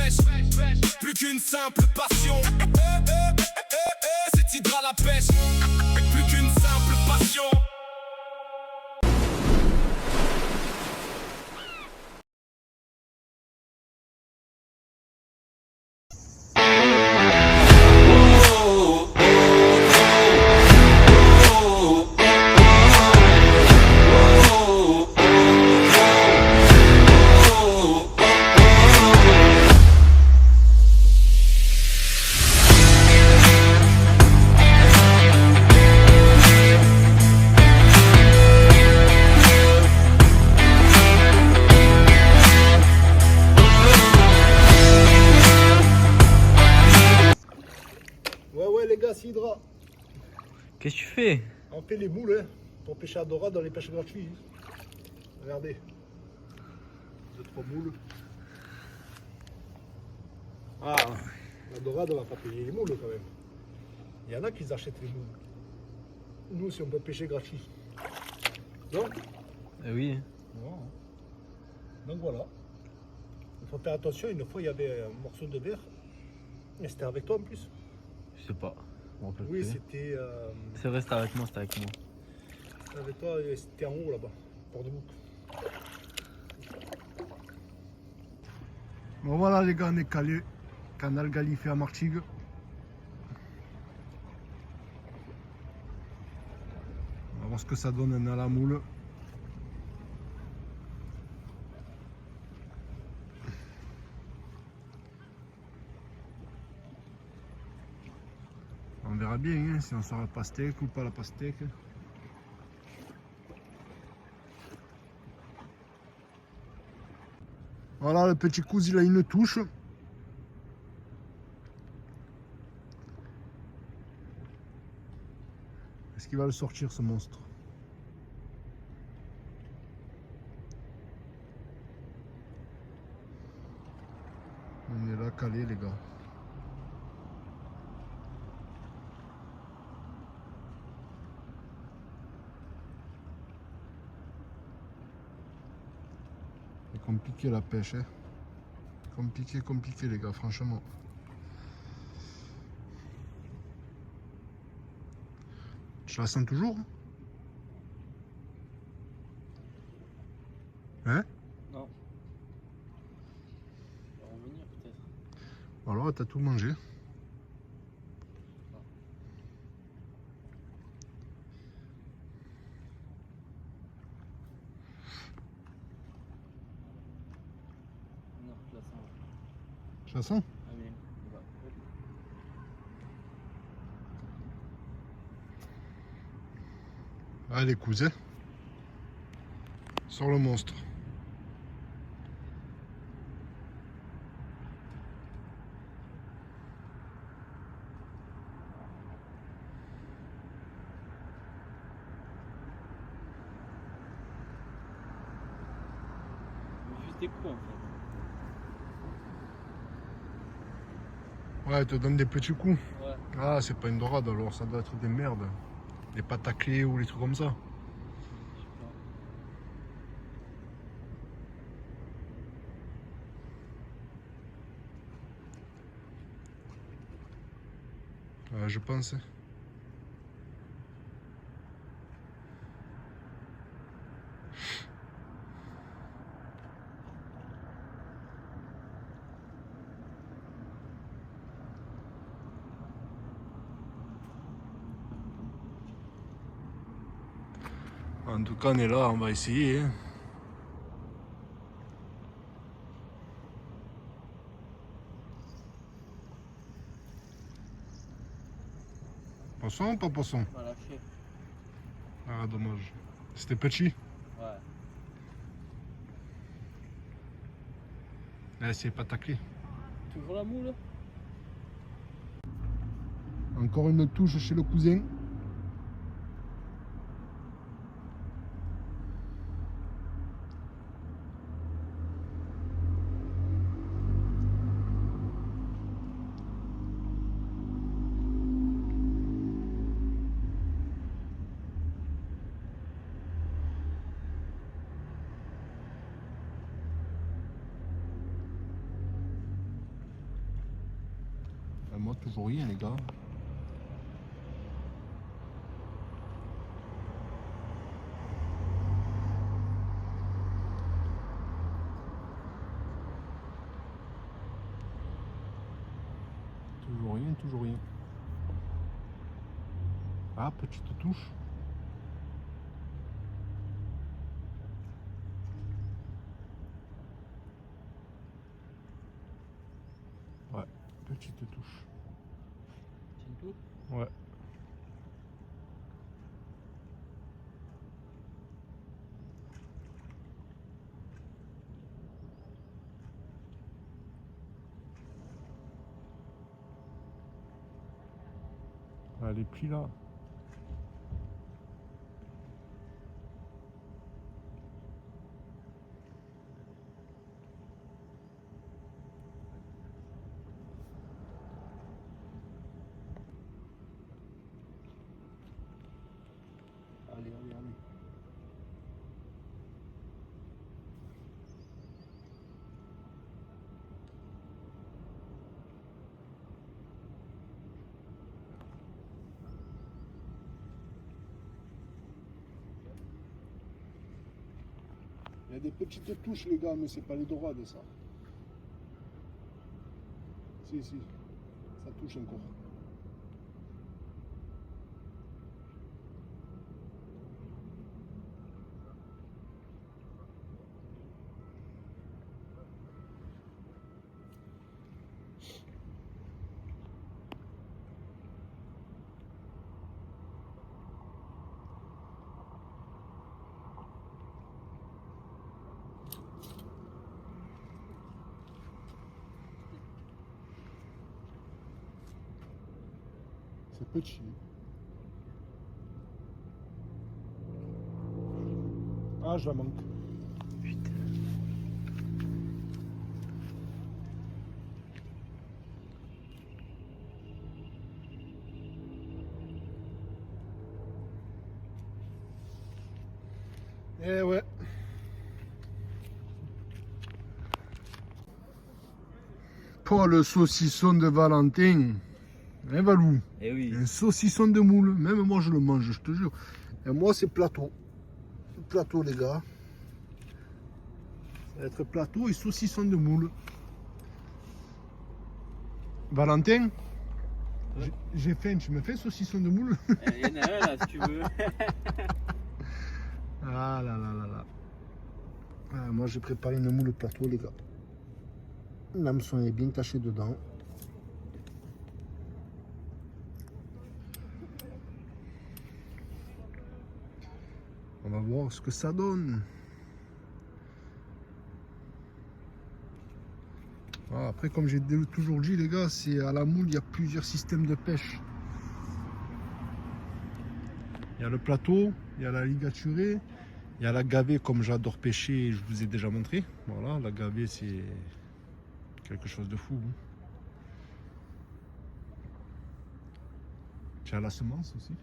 pêche, plus qu'une simple passion. C'est hydra la pêche, plus qu'une simple passion. Ouais les gars, c'est Hydra. Qu'est-ce que tu fais? On fait les moules pour pêcher à dorade dans les pêches gratuites. Regardez. 2-3 moules. Ah, la dorade on va pas payer les moules quand même. Il y en a qui achètent les moules. Nous si on peut pêcher gratuit. Donc Oui. non. Donc voilà. Il faut faire attention, une fois il y avait un morceau de verre. Et c'était avec toi en plus. Je sais pas. Oui, c'était C'est vrai, c'était avec moi, c'était avec moi. avec toi, et c'était en haut là-bas, port de bouc. Bon voilà les gars, on est calés. Canal Galifet à Martigues. On va voir ce que ça donne dans la moule. On verra bien hein, si on sort la pastèque ou pas la pastèque. Voilà, le petit cousin il a une touche. Est-ce qu'il va le sortir ce monstre? On est là calé les gars. C'est compliqué la pêche hein. Compliqué les gars, franchement. Je la sens toujours? Hein? Non. On va revenir peut-être. Alors t'as tout mangé. Non, je la sens. Je la sens? Ah oui. Allez cousin. Sors le monstre. Juste des coups en fait. Ouais, elle te donne des petits coups. Ouais. Ah, c'est pas une dorade alors, ça doit être des merdes. Des pâtes à clé ou les trucs comme ça. Je sais pas. Ouais, je pense. En tout cas, on est là, on va essayer. Hein. Poisson ou pas poisson? Pas lâché. Ah, dommage. C'était petit. Ouais. Là, c'est pas taclé. Toujours la moule? Encore une touche chez le cousin. Moi, toujours rien, les gars. Toujours rien, toujours rien. Ah, petite touche. Ouais, petite touche. C'est tout. Ouais. Ah, les plis là. Allez, allez, allez. Il y a des petites touches, les gars, mais c'est pas les dorades, ça. Si, si, ça touche encore. C'est petit. Ah, je la manque. Putain. Eh ouais. Pour le saucisson de Valentin. Hein, Valou? Eh oui. Un saucisson de moule. Même moi, je le mange, je te jure. Et moi, c'est plateau. Plateau, les gars. Ça va être plateau et saucisson de moule. Valentin, Ouais. j'ai faim. Tu me fais saucisson de moule? Il y en a un là si tu veux. Ah là là là là. Ah, moi j'ai préparé une moule plateau, les gars. L'hameçon est bien caché dedans. On va voir ce que ça donne. Ah, après, comme j'ai toujours dit, les gars, c'est à la moule, il y a plusieurs systèmes de pêche. Il y a le plateau, il y a la ligaturée, il y a la gavée, comme j'adore pêcher, je vous ai déjà montré. Voilà, la gavée, c'est quelque chose de fou. Hein. Tu as la semence aussi.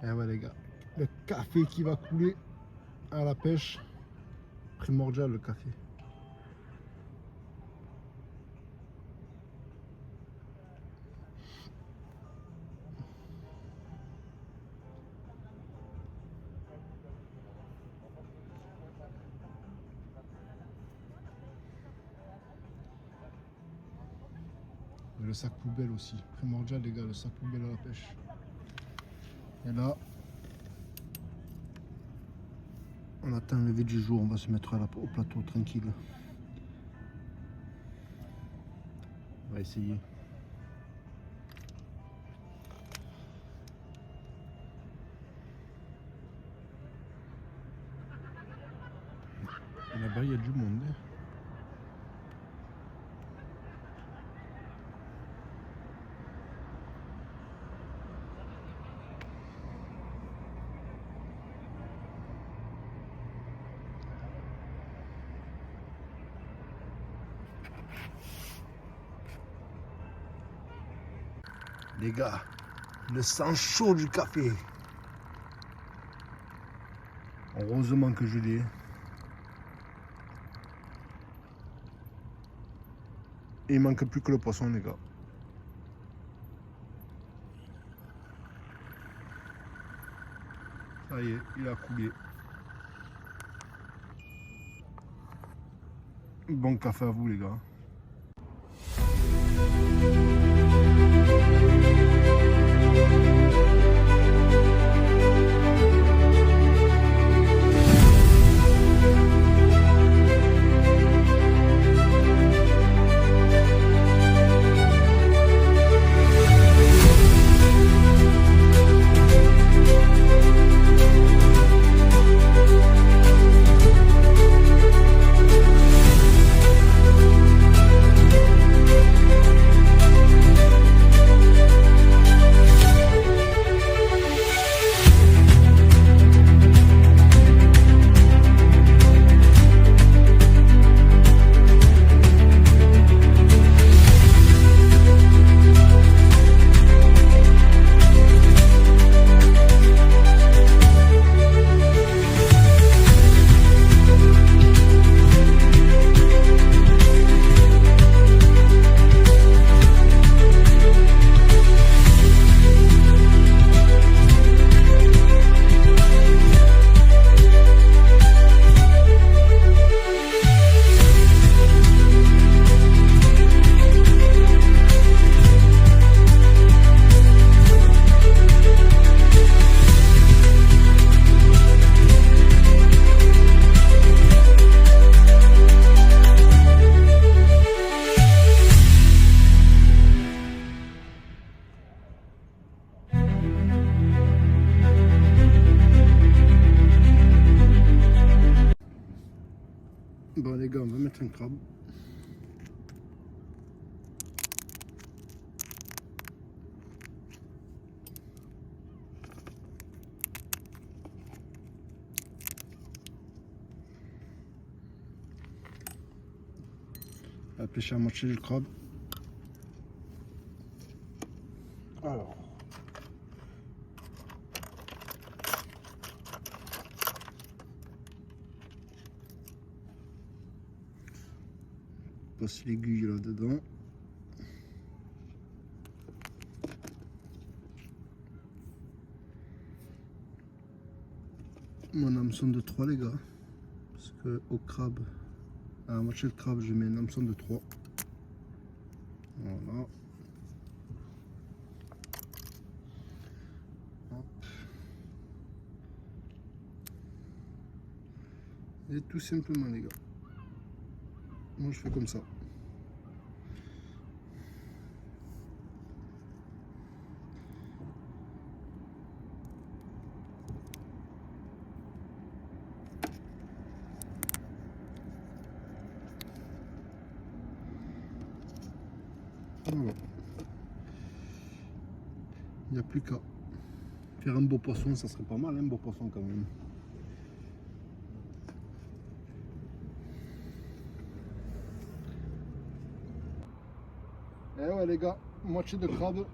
Et ouais, les gars, le café qui va couler à la pêche, primordial le café. Et le sac poubelle aussi, primordial les gars, le sac poubelle à la pêche. Et là, on attend le lever du jour, on va se mettre au plateau tranquille. On va essayer. Là-bas, il y a du monde. Hein. Les gars, le sang chaud du café. Heureusement que je l'ai. Et il manque plus que le poisson, les gars. Ça y est, il a coulé. Bon café à vous, les gars. Bon les gars, on va mettre un crabe. On va pêcher à moitié le crabe. Alors. Passe l'aiguille là dedans. Mon hameçon de 3 les gars. Parce que au crabe, à la moitié de crabe, je mets un hameçon de 3. Voilà. Hop. Et tout simplement les gars. Moi je fais comme ça. Voilà. Il n'y a plus qu'à faire un beau poisson, ça serait pas mal, un beau poisson quand même. Et ouais les gars, moitié de crabe.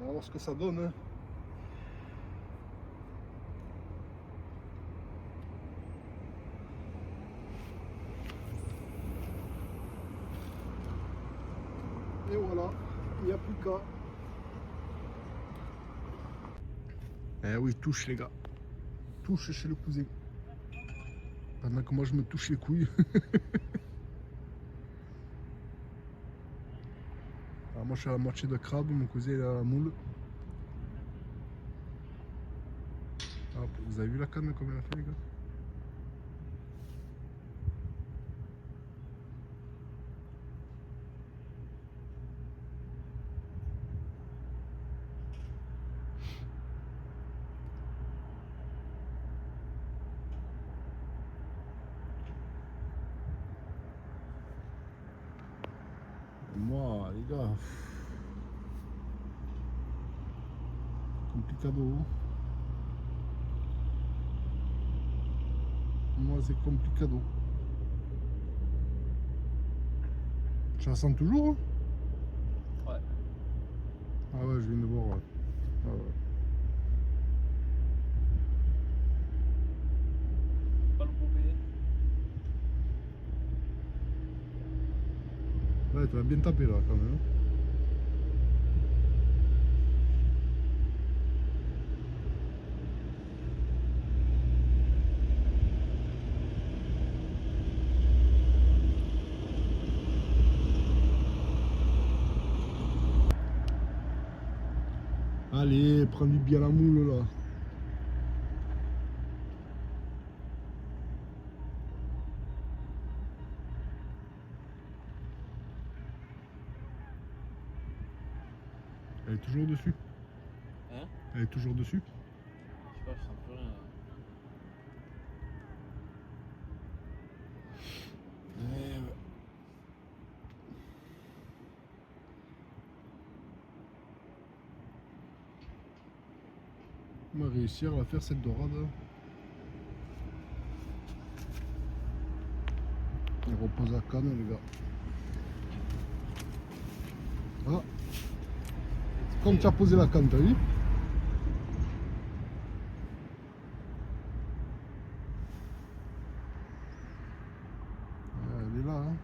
On va voir ce que ça donne. Hein. Et voilà, il n'y a plus qu'à. Eh oui, touche les gars. Touche chez le cousin. Pendant que moi je me touche les couilles. Alors moi je suis à la moitié de crabe, mon cousin il est à la moule. Hop, vous avez vu la canne combien elle a fait les gars? Moi les gars, complicado. Moi c'est complicado. Tu la sens toujours? Ouais. Ah ouais, je viens de voir. Ouais. Ah Pas le gober. ouais. Ouais, tu vas bien taper là quand même. Allez, prends du bien la moule là. Elle est toujours dessus. Hein? Elle est toujours dessus. Je sais pas, je sens plus rien. On va réussir à la faire cette dorade. On repose la canne les gars. Ah. Comme tu as posé la canne, t'as vu? Elle est là, hein.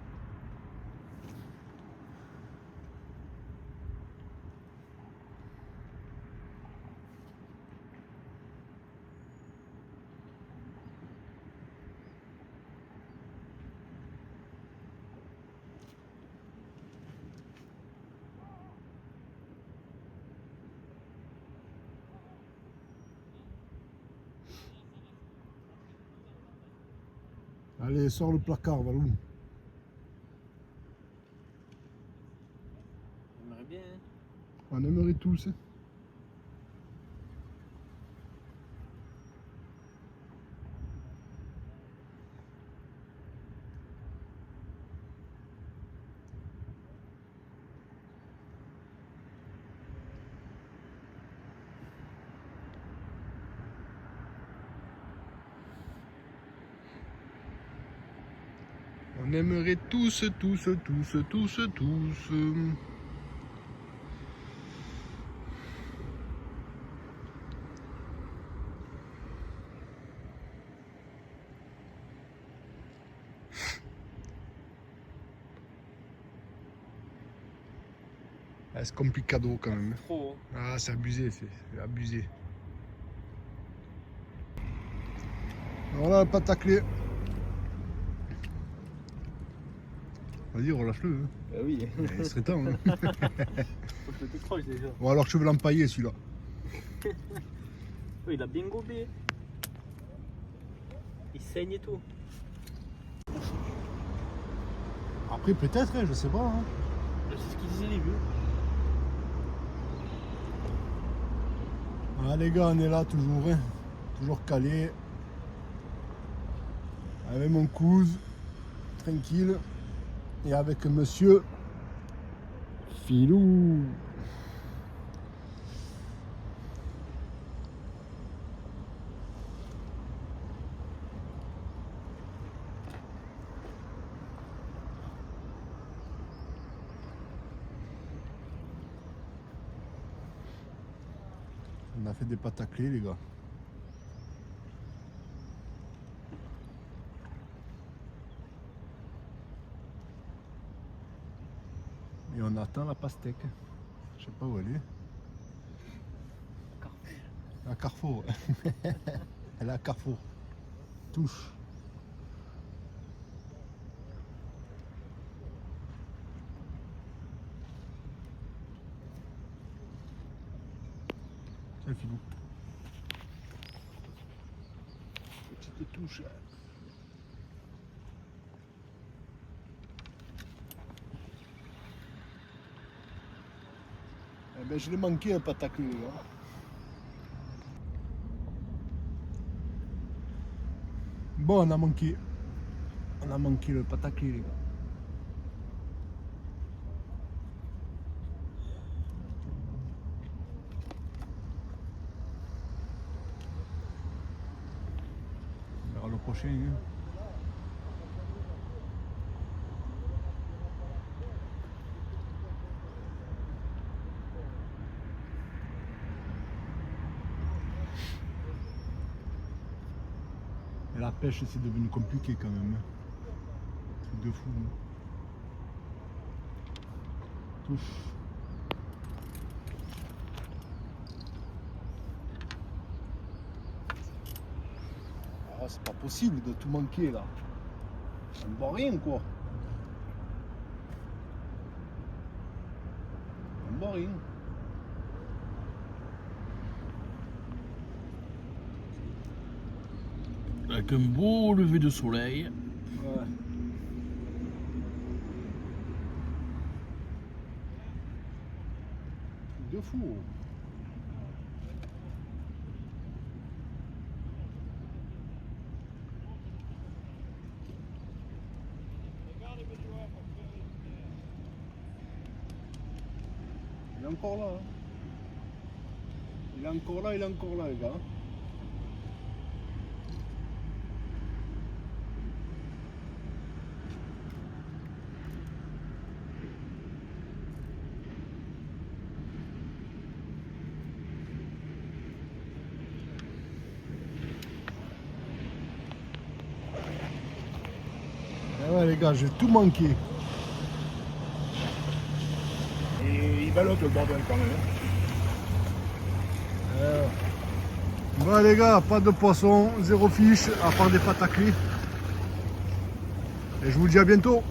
Allez, sors le placard, Valou. J'aimerais bien. Hein. On aimerait tous. Hein. On aimerait tous. Ah, c'est complicado quand même. Trop. Ah, c'est abusé, c'est abusé. Voilà le pataclé. Vas-y, relâche-le. Hein. Bah oui. Il serait temps. Hein. Faut que je décroche déjà. Ou alors tu veux l'empailler celui-là. Oui, il a bien gobé. Il saigne et tout. Après peut-être, hein, je sais pas. Hein. C'est ce qu'il disait les vieux. Ah les gars, on est là toujours, hein. Toujours calé. Avec mon cousin, tranquille. Et avec monsieur Filou. On a fait des pâtes à clé les gars. Et on attend la pastèque. Je sais pas où elle est. À Carrefour. Elle est à Carrefour. Touche. Tiens, Filou. Petite touche. Eh ben, je l'ai manqué un pataclé, les gars. Bon, on a manqué. On a manqué le pataclé, les gars. On verra le prochain. Hein. Et la pêche, c'est devenu compliqué quand même. Truc de fou. Ouf. Oh, c'est pas possible de tout manquer là. On ne voit rien quoi. On ne voit rien. Avec un beau lever de soleil. Ouais. De fou. Il est encore là. Hein. Il est encore là, les gars. Ah ouais les gars, j'ai tout manqué. Et il balote le bordel quand même. Bon les gars, pas de poisson, zéro fiche, à part des pâtes à clé. Et je vous dis à bientôt.